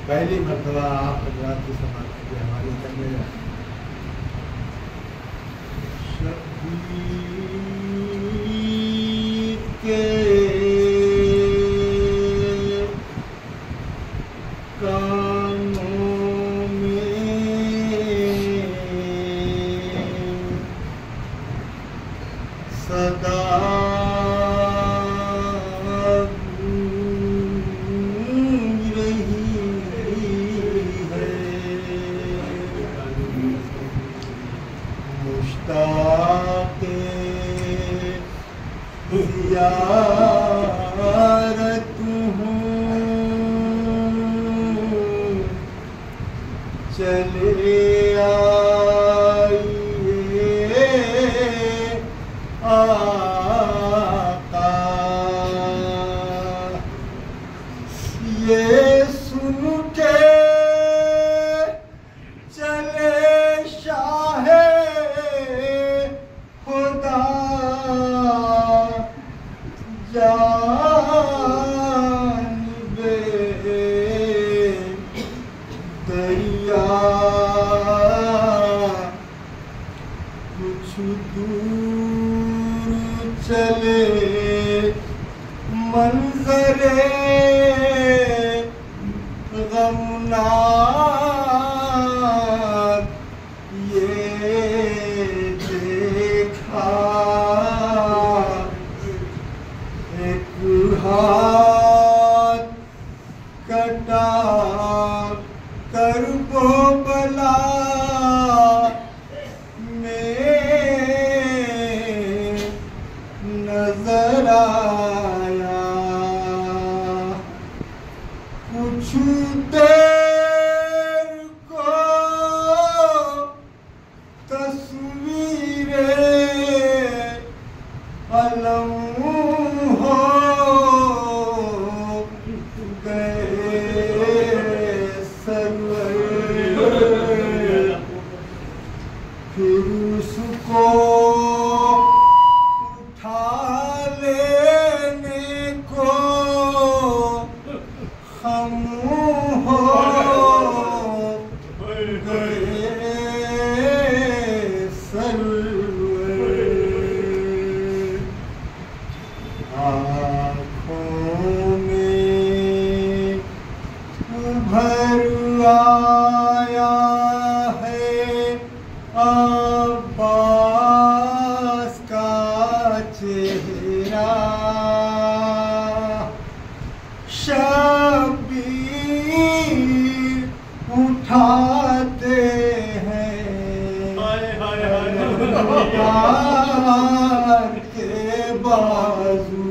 पहली मर्तबा आप हजरात की समाप्ति की हमारी करने के कानों में सदा ज़ियारत हूँ चले आइए आका ये सुन के चले शाहे खुदा जानिबे दरिया कुछ दूर चले मंजरे गमनाक ये देखा हाथ कटा करबला में नजर आया कुछ देर को तस्वीरें अलम हो फिर उसको उठा लेने को हम हो गए सरवर आँखों में उभर आया है अब्बास का चेहरा शबीर उठाते हैं प्यार के बाजू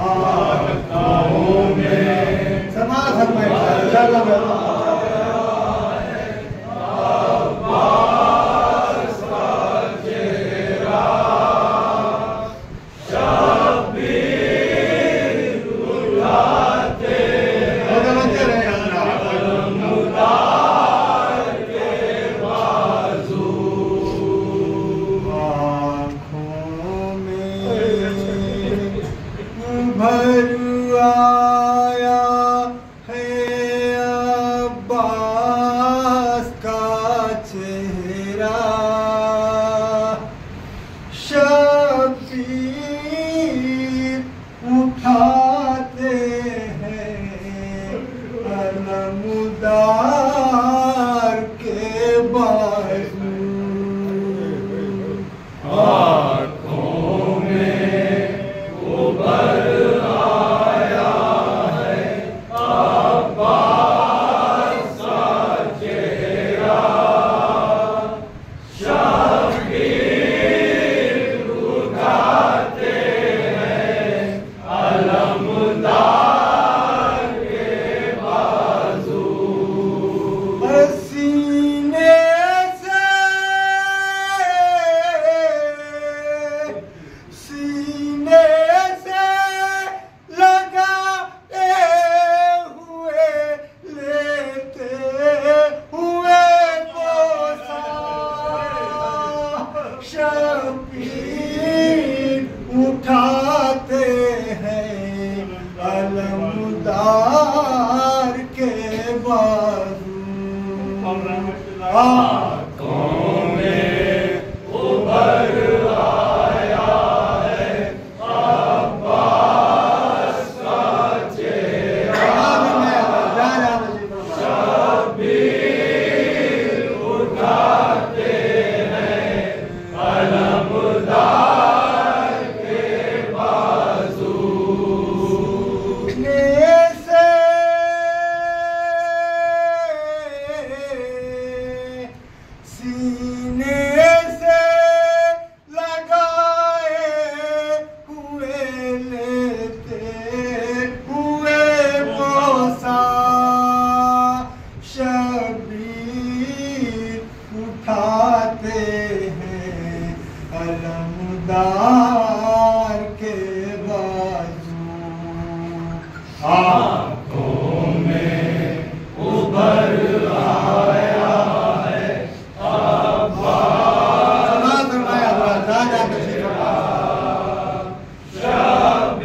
आँखों में समाधन में भर आया है अब्बास का चेहरा शबीर उठाते हैं अलमुदार के बाजू आँखों में उभर उठाते हैं अलमुदार अलमदार के बाजू आंखों में उभर आया है अब्बास का चेहरा। शब्बीर उठाते हैं अलमदार के बाजू। सीने से लगाए हुए लेते हुए बोसा शबीर उठाते हैं अलमदार के बाजू। आँखों में उभर आया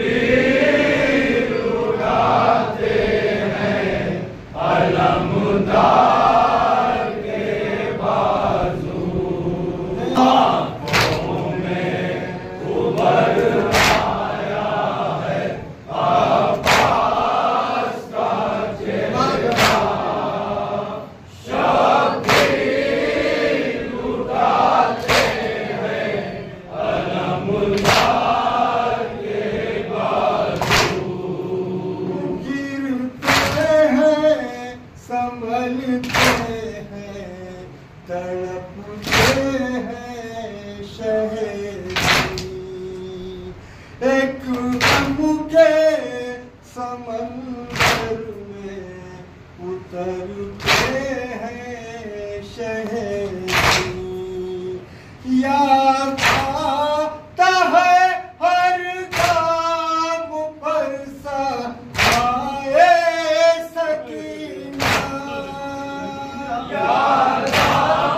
शब्बीर उठाते हैं अलमदार के बाजू। आँखों में उभर आया है अब्बास का चेहरा। शब्बीर उठाते हैं अलमदार के बाजू। गिरते हैं संभलते हैं तड़पते हैं शहरी। एक गम के समंदर में उतरते हैं शहरी। याद आता है हर काम पर सहाए सकीना। याद आता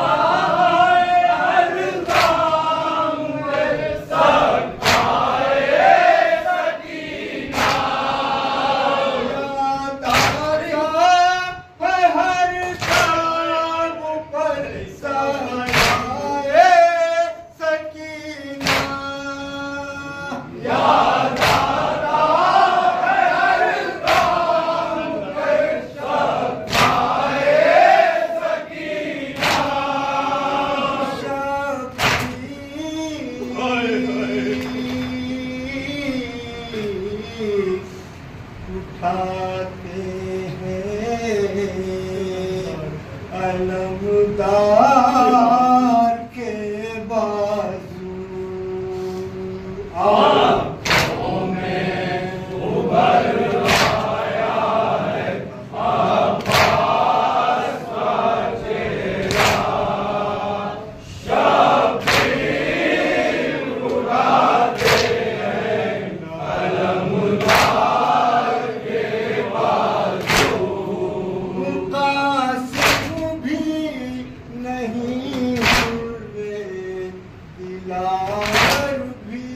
है हर काम पर सहाए सकीना। याद आता है हर काम पर सहाए सकीना। याद आता है हर काम पर सहाए सकीना। शब्बीर उठाते हैं अलमदार के बाजू। आँखों में उभर आया है अब्बास का चेहरा। शब्बीर उठाते हैं अलमदार के बाजू। मुकासिम भी नहीं हुए दिलावर भी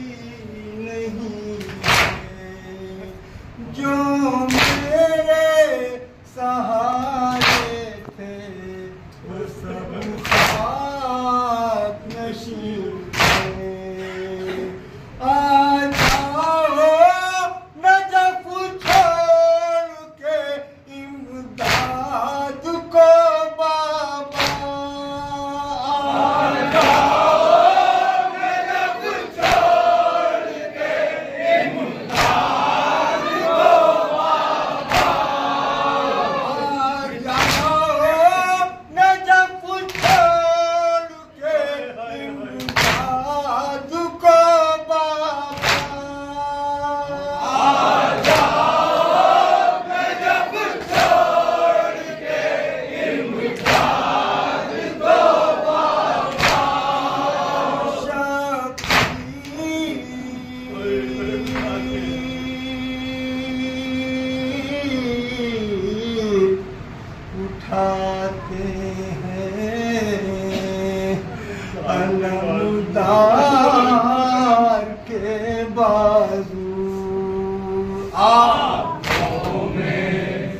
नहीं है। जो मेरे सहारे थे वो सब खाक नशीब है। आ जाओ नजफ छोड़ के इमदाद को बाबा। आ जाओ नजफ छोड़ के इमदाद को बाबा। आ जाओ नजफ छोड़ के इमदाद को बाबा। आ जाओ नजफ छोड़ के इमदाद को बाबा। शब्बीर उठाते हैं अलमदार के बाजू। आँखों में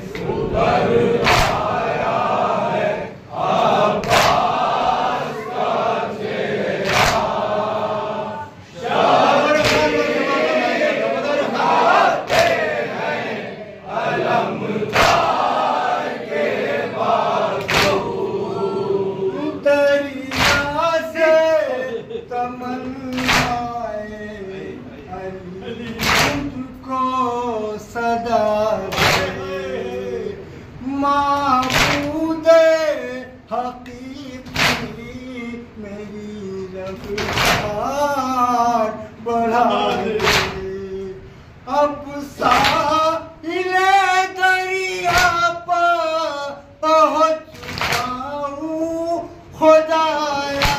सदा माबूदे हकीकी मेरी रफ्तार बढ़ा दे। अब साहिले दरिया पर पहुँच चुका हूँ खुदाया।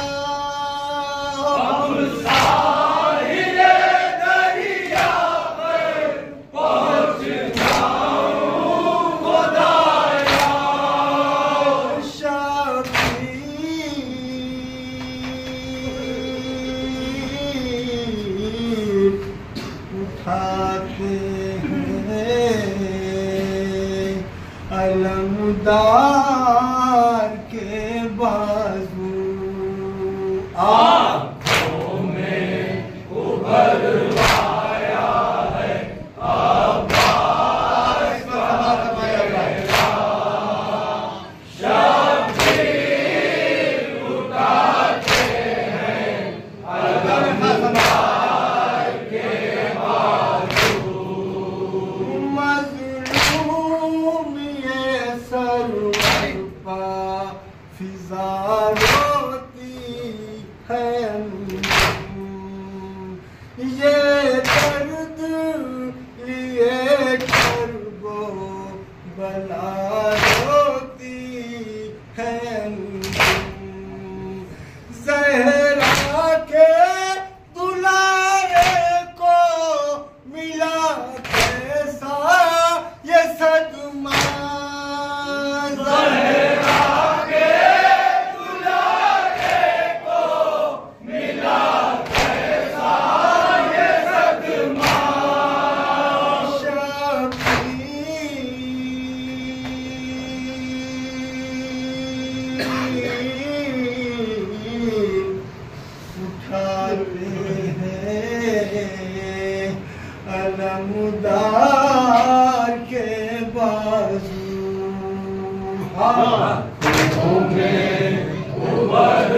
अब साहिले दरिया पर पहुँच चुका हूँ खुदाया। शबीर उठाते हैं अलमदार के बाजू। आँखों में उभरवाया है आवाज़ का मेरा। शबीर उठाते हैं अलमदार के बाजू। मज़लूम ये सरवर पर फिज़ा रोती है। ये दर्द लिए कर्बो बला रोती है। ज़हरा के दुलारे को मिला कैसा ये सदमा। ज़हरा के दुलारे को मिला कैसा ये सदमा। शबीर उठाते हैं अलमदार के बाजू। आँखों में उभर